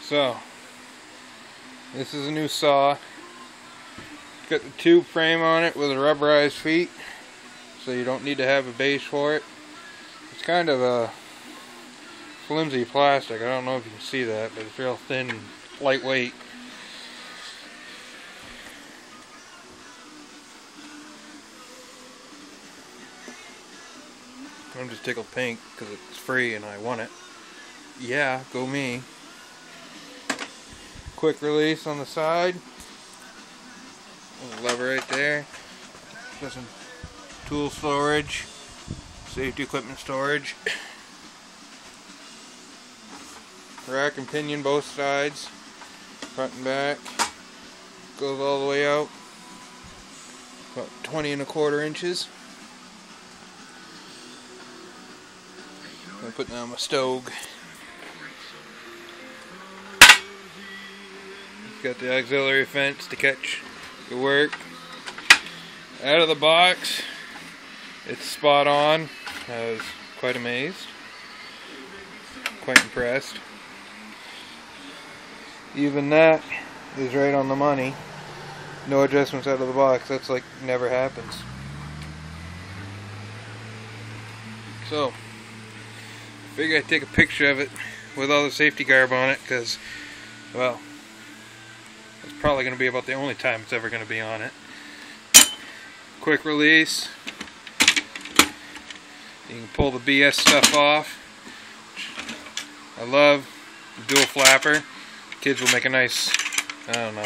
So, this is a new saw. It's got the tube frame on it with a rubberized feet, so you don't need to have a base for it. It's kind of a flimsy plastic. I don't know if you can see that, but it's real thin and lightweight. I'm just tickled pink because it's free and I want it. Yeah, go me. Quick release on the side. Lever right there. Got some tool storage, safety equipment storage. Rack and pinion both sides, front and back. Goes all the way out, about 20¼ inches. I'm putting down my stove. Got the auxiliary fence to catch the work. Out of the box, it's spot on. I was quite amazed, quite impressed. Even that is right on the money. No adjustments out of the box. That's like never happens. So, I figured I'd take a picture of it with all the safety garb on it because, well, it's probably going to be about the only time it's ever going to be on it. Quick release. You can pull the BS stuff off. I love the dual flapper. Kids will make a nice, I don't know,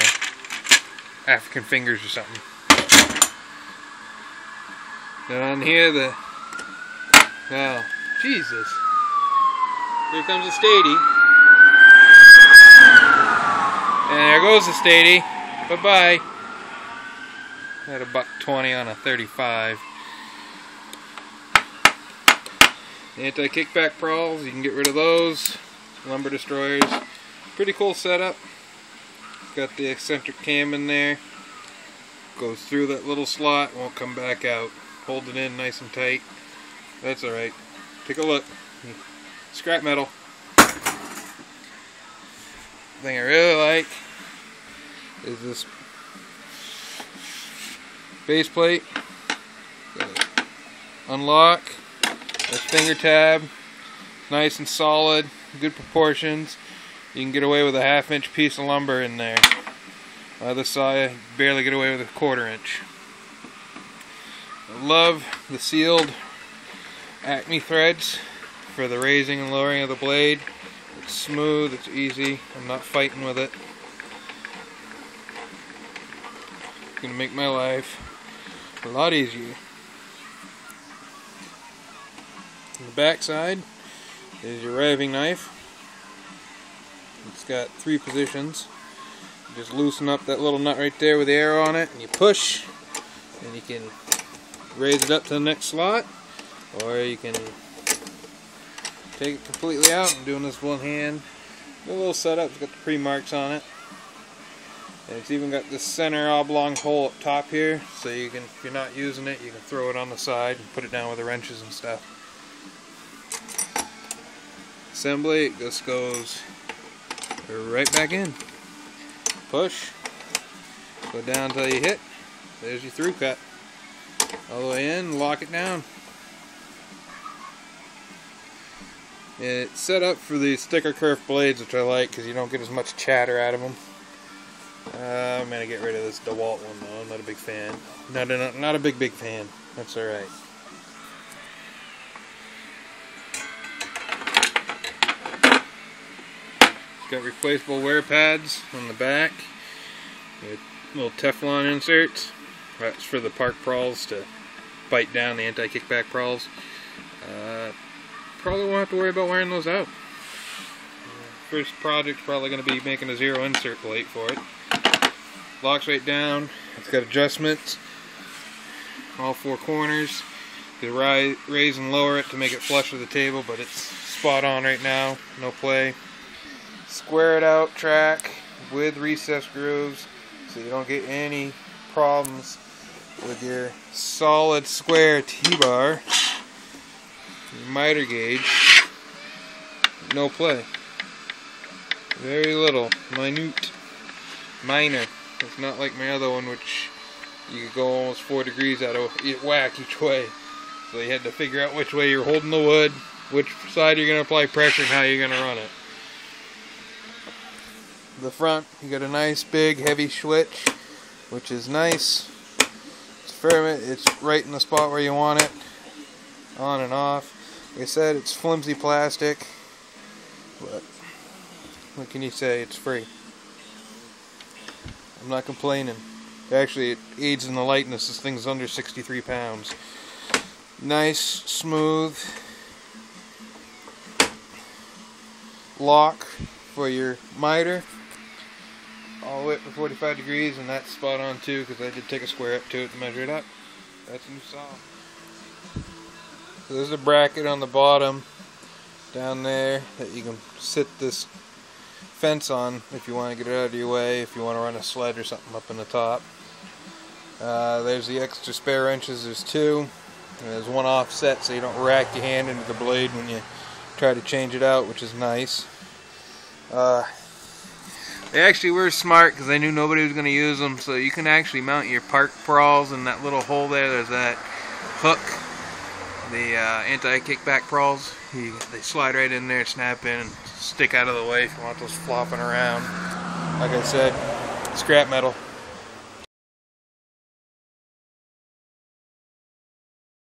African fingers or something. Then on here well, Jesus. Here comes the Stady. And there goes the Stady. Bye-bye. At $1.20 on a 35. Anti-kickback prawls, you can get rid of those. Lumber destroyers. Pretty cool setup. Got the eccentric cam in there. Goes through that little slot, won't come back out. Hold it in nice and tight. That's alright. Take a look. Scrap metal. Thing I really like is this base plate. Unlock. This finger tab. Nice and solid. Good proportions. You can get away with a 1/2 inch piece of lumber in there. This saw, you barely get away with a 1/4 inch. I love the sealed Acme threads for the raising and lowering of the blade. It's smooth, it's easy, I'm not fighting with it. It's going to make my life a lot easier. On the back side is your riving knife. It's got 3 positions. You just loosen up that little nut right there with the arrow on it, and you push, and you can raise it up to the next slot, or you can take it completely out. I'm doing this one hand. A little setup. It's got the pre-marks on it, and it's even got this center oblong hole up top here, so you can, if you're not using it, you can throw it on the side and put it down with the wrenches and stuff. Assembly, it just goes right back in. Push. Go down until you hit. There's your through cut. All the way in, lock it down. It's set up for the sticker kerf blades, which I like because you don't get as much chatter out of them. I'm going to get rid of this DeWALT one though. I'm not a big fan. Not a big fan. That's alright. Got replaceable wear pads on the back. Little Teflon inserts. That's for the park prawls to bite down the anti-kickback prawls. Probably won't have to worry about wearing those out. First project's probably going to be making a 0 insert plate for it. Locks right down. It's got adjustments. All 4 corners. You can raise and lower it to make it flush with the table, but it's spot on right now. No play. Squared out track with recessed grooves, so you don't get any problems with your solid square T-bar. Your miter gauge, no play. Very little, minor. It's not like my other one, which you could go almost 4 degrees out of whack each way. So you had to figure out which way you're holding the wood, which side you're going to apply pressure, and how you're going to run it. The front, you got a nice big heavy switch, which is nice. It's firm, it's right in the spot where you want it, on and off. Like I said, it's flimsy plastic, but what can you say? It's free. I'm not complaining. Actually, it aids in the lightness. This thing's under 63 pounds. Nice, smooth lock for your miter. All the way up to 45 degrees, and that's spot on too, because I did take a square up to it and measure it up. That's what you saw. So there's a bracket on the bottom down there that you can sit this fence on if you want to get it out of your way, if you want to run a sled or something up in the top. There's the extra spare wrenches. There's 2. There's one offset so you don't rack your hand into the blade when you try to change it out, which is nice. They actually were smart because they knew nobody was going to use them, so you can actually mount your park prawls in that little hole there. There's that hook, the anti-kickback prawls. They slide right in there, snap in, and stick out of the way if you want those flopping around. Like I said, scrap metal.